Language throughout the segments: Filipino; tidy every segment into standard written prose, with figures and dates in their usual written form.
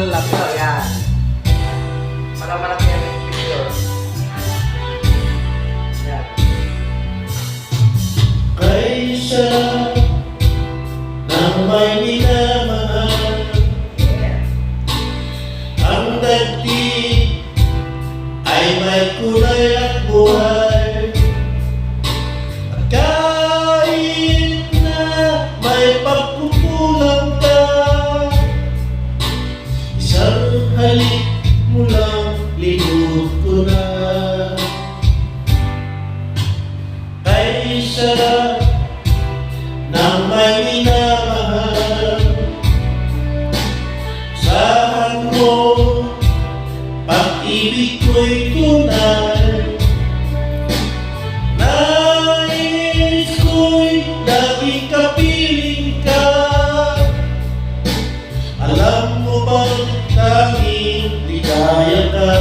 laptop. Yan. Para malaki ang picture. Yan. Kaysa nang may minamahal, ang daigdig ay may kulay at buhay. At kahit na may pagkukulang ka, isang halik mo lang likod ko na. Kaysa nang may minamahal, saan mo pag-ibig ko'y tunay. Nais ko'y laging kapiling ka. Alam mo bang tanging ligaya ka?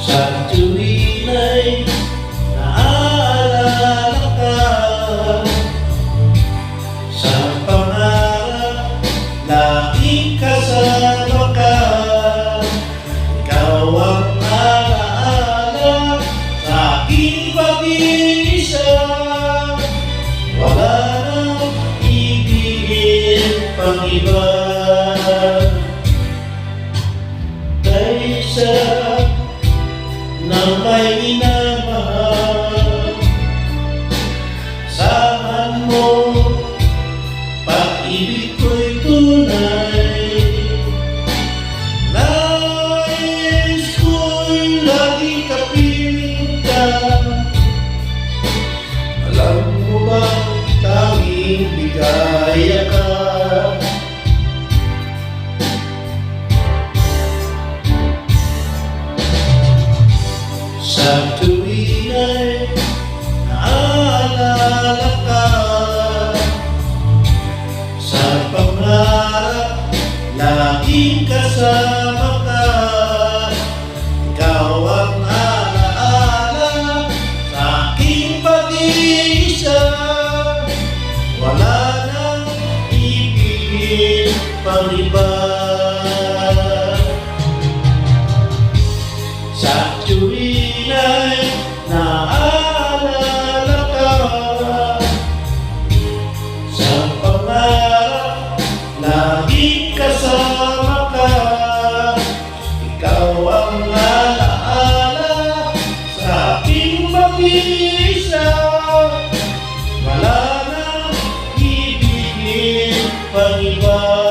Sa tuwin ay naaalala ka, sa pangarap laging kasama ka. Ikaw ang alaala sa aking pag-iisa. Wala nang ibigin pang iba. Kaysa nang may minamahal, saan mo pag-ibig ko'y tunay. Nais ko'y laging kapiling ka. Alam mo ba tanging ligaya ka? Sa tuwin ay naaalala ka, sa pangarap laging kasama ka. Ikaw ang alaala sa aking pag-iisa. Wala nang ibigin pang iba. Sa tuwin ay naaalala ka, sa pangarap laging kasama ka. Ikaw ang alaala sa aking pag-iisa. Wala nang ibigin pang iba.